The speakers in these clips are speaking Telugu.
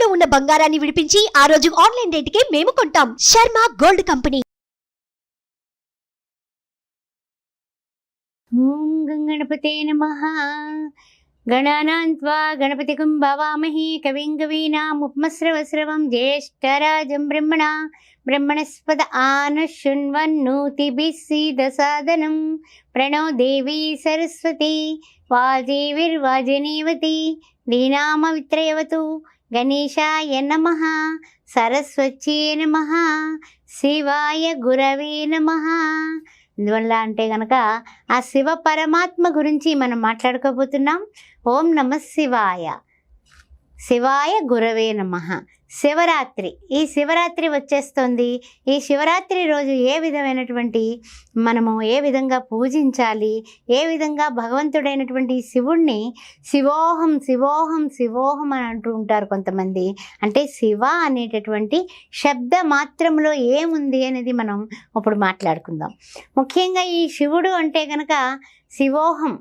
తాకట్టులో ఉన్న బంగారాన్ని విడిపించి ఆ రోజు ఆన్లైన్ రేటుకే మేము కొంటాం. Sharma gold company. ఓం గణపతే నమః. గణానాన్త్వా గణపతికం భవామహే కవిం కవీనాముపమస్రవస్రవం జ్యేష్ఠరాజం బ్రహ్మణస్పద ఆనశృణ్వన్నోతిభిः सीदसादनं प्रणो देवी सरस्वती वाजेभिर्वाजनीवती दीनामवित्रयवतु गणेशाय नमः सरस्वत्यै नमः శివాయ గురవే నమః. ఎందువల్ల అంటే కనుక ఆ శివ పరమాత్మ గురించి మనం మాట్లాడుకోబోతున్నాం. ఓం నమ శివాయ. శివాయ గురవే నమః. శివరాత్రి, ఈ శివరాత్రి వచ్చేస్తుంది. ఈ శివరాత్రి రోజు ఏ విధమైనటువంటి మనము ఏ విధంగా పూజించాలి, ఏ విధంగా భగవంతుడైనటువంటి శివుణ్ణి శివోహం శివోహం శివోహం అని అంటూ ఉంటారు కొంతమంది. అంటే శివ అనేటటువంటి శబ్ద మాత్రంలో ఏముంది అనేది మనం ఇప్పుడు మాట్లాడుకుందాం. ముఖ్యంగా ఈ శివుడు అంటే కనుక శివోహం,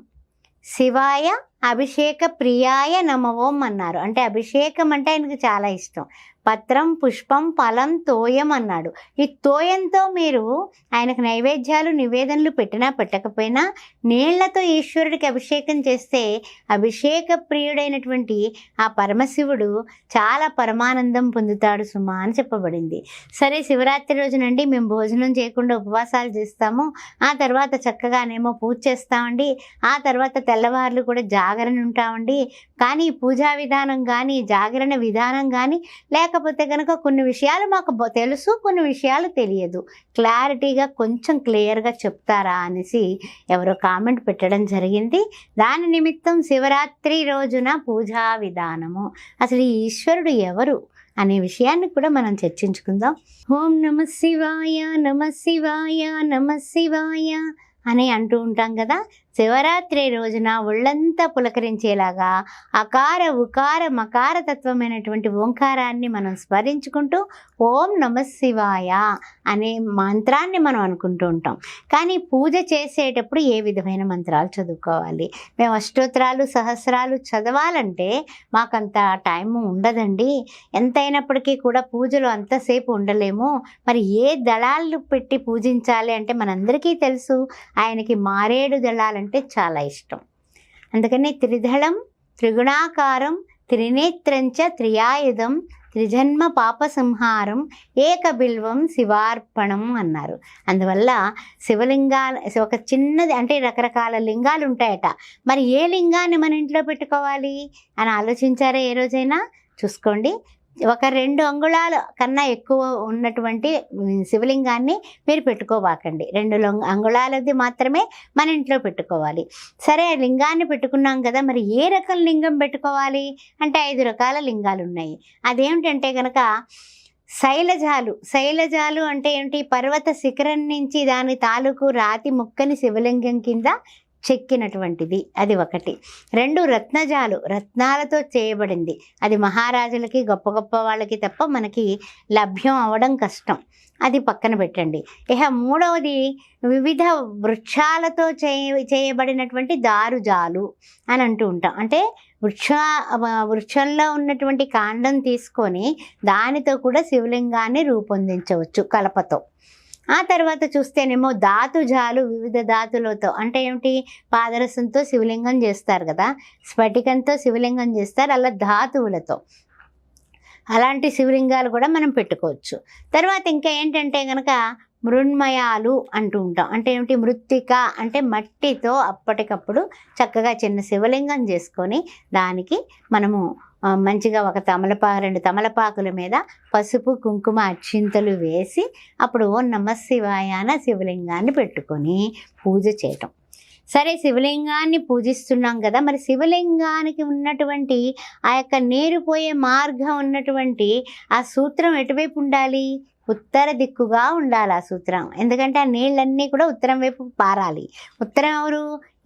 శివాయ అభిషేక ప్రియాయ నమోం అన్నారు. అంటే అభిషేకం అంటే ఆయనకు చాలా ఇష్టం. పత్రం పుష్పం ఫలం తోయం అన్నాడు. ఈ తోయంతో మీరు ఆయనకు నైవేద్యాలు నివేదనలు పెట్టినా పెట్టకపోయినా నీళ్లతో ఈశ్వరుడికి అభిషేకం చేస్తే అభిషేక ప్రియుడైనటువంటి ఆ పరమశివుడు చాలా పరమానందం పొందుతాడు సుమా అని చెప్పబడింది. సరే, శివరాత్రి రోజునండి మేము భోజనం చేయకుండా ఉపవాసాలు చేస్తాము. ఆ తర్వాత చక్కగానేమో పూజ చేస్తామండి. ఆ తర్వాత తెల్లవారులు కూడా జాగరణ ఉంటామండి. కానీ పూజా విధానం కానీ జాగరణ విధానం కానీ లేకపోతే కనుక కొన్ని విషయాలు మాకు తెలుసు, కొన్ని విషయాలు తెలియదు, క్లారిటీగా కొంచెం క్లియర్గా చెప్తారా అనేసి ఎవరో కామెంట్ పెట్టడం జరిగింది. దాని నిమిత్తం శివరాత్రి రోజున పూజా విధానము, అసలు ఈ ఈశ్వరుడు ఎవరు అనే విషయాన్ని కూడా మనం చర్చించుకుందాం. ఓం నమ శివాయ నమ శివాయ నమ శివాయ అని అంటూ ఉంటాం కదా. శివరాత్రి రోజున ఒళ్ళంతా పులకరించేలాగా అకార ఉకార మకార తత్వమైనటువంటి ఓంకారాన్ని మనం స్మరించుకుంటూ ఓం నమ శివాయ అనే మంత్రాన్ని మనం అనుకుంటూ ఉంటాం. కానీ పూజ చేసేటప్పుడు ఏ విధమైన మంత్రాలు చదువుకోవాలి? మేము అష్టోత్తరాలు సహస్రాలు చదవాలంటే మాకంత టైము ఉండదండి. ఎంతైనప్పటికీ కూడా పూజలు అంతసేపు ఉండలేము. మరి ఏ దళాలు పెట్టి పూజించాలి అంటే మనందరికీ తెలుసు, ఆయనకి మారేడు దళాలు అంటే చాలా ఇష్టం. అందుకని త్రిదళం త్రిగుణాకారం త్రినేత్రంచ త్రియాయుధం త్రిజన్మ పాప సంహారం ఏకబిల్వం శివార్పణం అన్నారు. అందువల్ల శివలింగాలు ఒక చిన్నది అంటే రకరకాల లింగాలు ఉంటాయట. మరి ఏ లింగాన్ని మన ఇంట్లో పెట్టుకోవాలి అని ఆలోచించారా ఏ రోజైనా? చూసుకోండి, ఒక 2 అంగుళాల కన్నా ఎక్కువ ఉన్నటువంటి శివలింగాన్ని మీరు పెట్టుకోబాకండి. 2 అంగుళాలది మాత్రమే మన ఇంట్లో పెట్టుకోవాలి. సరే, లింగాన్ని పెట్టుకున్నాం కదా, మరి ఏ రకం లింగం పెట్టుకోవాలి అంటే 5 రకాల లింగాలు ఉన్నాయి. అదేమిటంటే కనుక శైలజాలు అంటే ఏంటి? పర్వత శిఖరం నుంచి దాని తాలూకు రాతి ముక్కని శివలింగం కింద చెక్కినటువంటిది, అది ఒకటి. 2 రత్నాలతో చేయబడింది. అది మహారాజులకి గొప్ప గొప్ప వాళ్ళకి తప్ప మనకి లభ్యం అవ్వడం కష్టం, అది పక్కన పెట్టండి. ఇక 3వది వివిధ వృక్షాలతో చేయబడినటువంటి దారుజాలు అని అంటూ ఉంటాం. అంటే వృక్షంలో ఉన్నటువంటి కాండం తీసుకొని దానితో కూడా శివలింగాన్ని రూపొందించవచ్చు కలపతో. ఆ తర్వాత చూస్తేనేమో ధాతుజాలు, వివిధ ధాతులతో అంటే ఏమిటి? పాదరసంతో శివలింగం చేస్తారు కదా, స్ఫటికంతో శివలింగం చేస్తారు, అలా ధాతువులతో అలాంటి శివలింగాలు కూడా మనం పెట్టుకోవచ్చు. తర్వాత ఇంకా ఏంటంటే కనుక మృణ్మయాలు అంటూ ఉంటాం. అంటే ఏమిటి? మృత్తిక అంటే మట్టితో అప్పటికప్పుడు చక్కగా చిన్న శివలింగం చేసుకొని దానికి మనము మంచిగా ఒక 2 తమలపాకుల మీద పసుపు కుంకుమ అక్షింతలు వేసి అప్పుడు ఓం నమ శివాయ అన్న శివలింగాన్ని పెట్టుకొని పూజ చేయటం. సరే, శివలింగాన్ని పూజిస్తున్నాం కదా, మరి శివలింగానికి ఉన్నటువంటి ఆ యొక్క నీరుపోయే మార్గం ఉన్నటువంటి ఆ సూత్రం ఎటువైపు ఉండాలి? ఉత్తర దిక్కుగా ఉండాలి ఆ సూత్రం. ఎందుకంటే ఆ నీళ్ళన్నీ కూడా ఉత్తరం వైపు పారాలి. ఉత్తరం ఎవరు?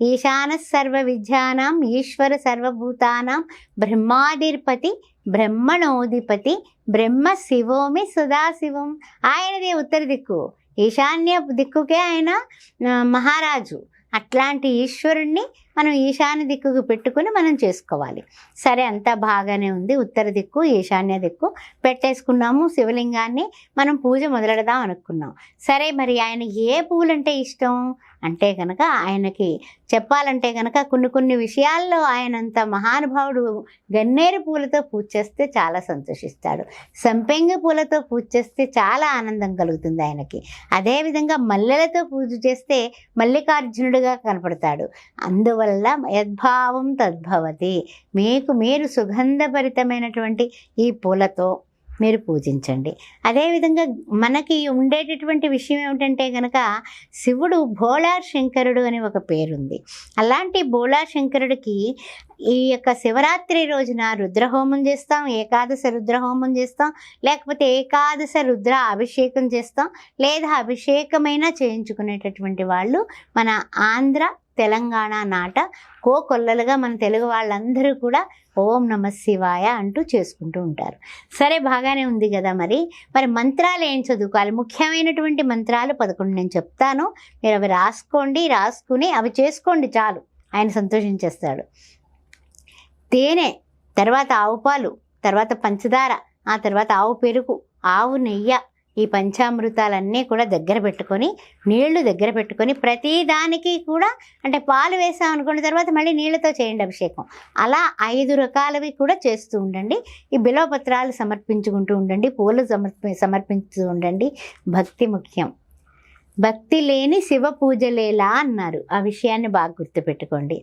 ఈశాన సర్వ విద్యానాం ఈశ్వర సర్వభూతానాం బ్రహ్మాధిపతి బ్రహ్మణోధిపతి బ్రహ్మ శివోమి సదాశివం. ఆయనదే ఉత్తర దిక్కు, ఈశాన్య దిక్కుకే ఆయన మహారాజు. అట్లాంటి ఈశ్వరుణ్ణి మనం ఈశాన్య దిక్కుకు పెట్టుకుని మనం చేసుకోవాలి. సరే, అంతా బాగానే ఉంది. ఉత్తర దిక్కు ఈశాన్య దిక్కు పెట్టేసుకున్నాము. శివలింగాన్ని మనం పూజ మొదలెడదాం అనుకున్నాం. సరే, మరి ఆయన ఏ పువ్వులంటే ఇష్టం అంటే కనుక, ఆయనకి చెప్పాలంటే కనుక కొన్ని విషయాల్లో ఆయనంత మహానుభావుడు గన్నేరు పూలతో పూజ చేస్తే చాలా సంతోషిస్తాడు. సంపెంగ పూలతో పూజ చేస్తే చాలా ఆనందం కలుగుతుంది ఆయనకి. అదేవిధంగా మల్లెలతో పూజ చేస్తే మల్లికార్జునుడిగా కనపడతాడు. అందువల్ల యద్భావం తద్భవతి. మీరు సుగంధభరితమైనటువంటి ఈ పూలతో మీరు పూజించండి. అదేవిధంగా మనకి ఉండేటటువంటి విషయం ఏమిటంటే కనుక, శివుడు భోళా శంకరుడు అని ఒక పేరుంది. అలాంటి భోళా శంకరుడికి ఈ యొక్క శివరాత్రి రోజున రుద్రహోమం చేస్తాం, ఏకాదశ రుద్రహోమం చేస్తాం, లేకపోతే ఏకాదశ రుద్ర అభిషేకం చేస్తాం, లేదా అభిషేకమైనా చేయించుకునేటటువంటి వాళ్ళు మన ఆంధ్ర తెలంగాణ నాట కోకొల్లలుగా మన తెలుగు వాళ్ళందరూ కూడా ఓం నమ శివాయ అంటూ చేసుకుంటూ ఉంటారు. సరే, బాగానే ఉంది కదా. మరి మంత్రాలు ఏం చదువుకోవాలి? ముఖ్యమైనటువంటి మంత్రాలు 11 నేను చెప్తాను. మీరు అవి రాసుకుని అవి చేసుకోండి చాలు, ఆయన సంతోషించేస్తాడు. తేనె, తర్వాత ఆవు పాలు, తర్వాత పంచదార, ఆ తర్వాత ఆవు పెరుగు, ఆవు నెయ్యి, ఈ పంచామృతాలన్నీ కూడా దగ్గర పెట్టుకొని, నీళ్లు దగ్గర పెట్టుకొని, ప్రతి దానికి కూడా అంటే పాలు వేసాం అనుకున్న తర్వాత మళ్ళీ నీళ్ళతో చేయండి అభిషేకం. అలా 5 రకాలవి కూడా చేస్తూ ఉండండి. ఈ బిల్వపత్రాలు సమర్పించుకుంటూ ఉండండి, పూలు సమర్పిస్తూ ఉండండి. భక్తి ముఖ్యం. భక్తి లేని శివ పూజలేలా అన్నారు. ఆ విషయాన్ని బాగా గుర్తుపెట్టుకోండి.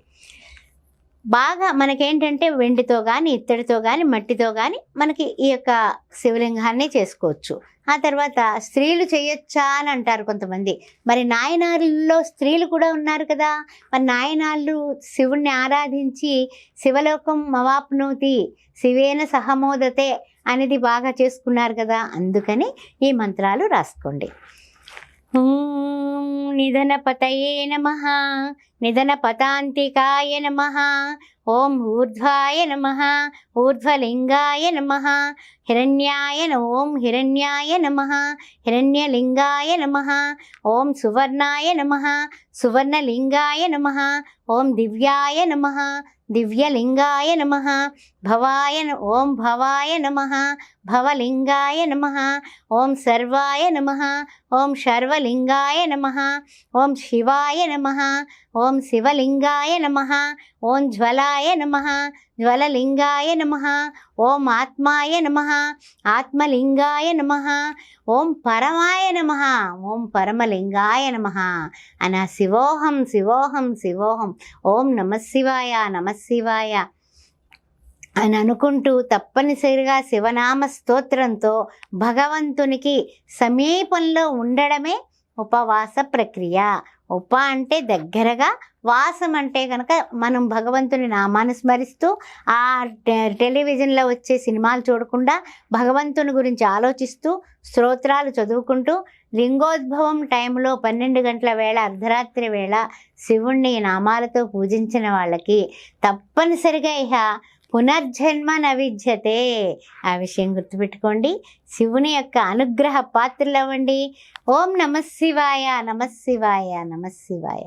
బాగా మనకేంటంటే వెండితో కానీ, ఇత్తడితో కానీ, మట్టితో కానీ మనకి ఈ యొక్క శివలింగాన్ని చేసుకోవచ్చు. ఆ తర్వాత స్త్రీలు చేయొచ్చా అని అంటారు కొంతమంది. మరి నాయనాళ్ళలో స్త్రీలు కూడా ఉన్నారు కదా. మరి నాయనాళ్ళు శివుణ్ణి ఆరాధించి శివలోకం మవాప్నోతి శివేన సహమోదతే అనేది బాగా చేసుకున్నారు కదా. అందుకని ఈ మంత్రాలు రాసుకోండి. ఓం నిధనపతయే నమః, నిధనపతాంతికాయ నమః, ఓం ఊర్ధ్వాయ నమః, ఊర్ధ్వలింగాయ నమః, ఓం హిరణ్యాయ నమః, హిరణ్యలింగాయ నమః, ఓం సువర్ణాయ నమః, సువర్ణలింగాయ నమః, ఓం దివ్యాయ నమః, దివ్యలింగాయ నమః, ఓం భవాయ నమః, భవలింగాయ నమః, ఓం సర్వాయ నమః, ఓం శర్వలింగాయ నమః, ఓం శివాయ నమః, ఓం శివలింగాయ నమః, ఓం జ్వలాయ నమః, జ్వలలింగాయ నమః, ఓం ఆత్మాయ నమః, ఆత్మలింగాయ నమః, ఓం పరమాయ నమః, ఓం పరమలింగాయ నమః అన శివోహం శివోహం శివోహం, ఓం నమఃశివాయ నమఃశివాయ అని అనుకుంటూ తప్పనిసరిగా శివనామ స్తోత్రంతో భగవంతునికి సమీపంలో ఉండడమే ఉపవాస ప్రక్రియ. అంటే దగ్గరగా, వాసం అంటే కనుక మనం భగవంతుని నామాన్ని స్మరిస్తూ ఆ టెలివిజన్లో వచ్చే సినిమాలు చూడకుండా భగవంతుని గురించి ఆలోచిస్తూ స్తోత్రాలు చదువుకుంటూ లింగోద్భవం టైంలో 12 గంటల వేళ, అర్ధరాత్రి వేళ శివుణ్ణి నామాలతో పూజించిన వాళ్ళకి తప్పనిసరిగా ఇహ పునర్జన్మ నవిద్యతే. ఆ విషయం గుర్తుపెట్టుకోండి. శివుని యొక్క అనుగ్రహ పాత్రలు అవ్వండి. ఓం నమఃశివాయ నమఃశివాయ నమఃశివాయ.